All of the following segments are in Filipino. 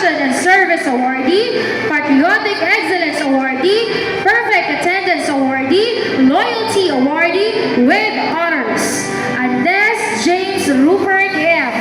Compassion and Service Awardee, Patriotic Excellence Awardee, Perfect Attendance Awardee, Loyalty Awardee with honors. Andes James Rupert F.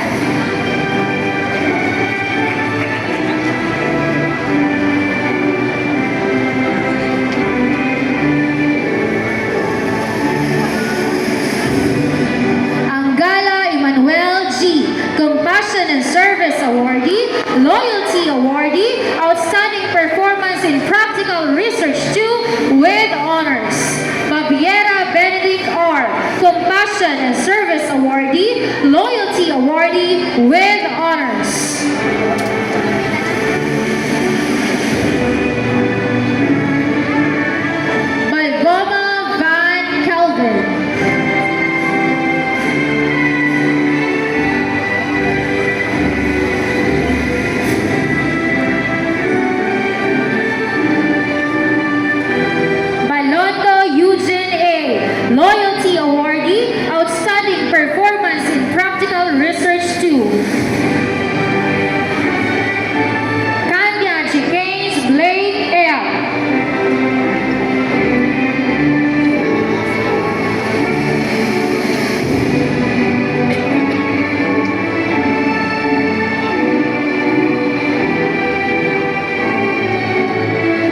Angala Emmanuel G. Compassion and Service Awardee, Loyalty Awardee, Outstanding Performance in Practical Research 2 with honors. Babiera Benedict R. Compassion and Service Awardee, Loyalty Awardee with honors. Malgoma Van Calvin. Balondo Eugene A. Loyalty Awardee, Outstanding Performance in Practical Research 2. Kanya Chicanes Blake L.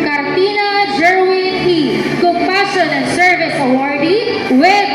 Cartina Jerwin E. Compassion and Service Awardee with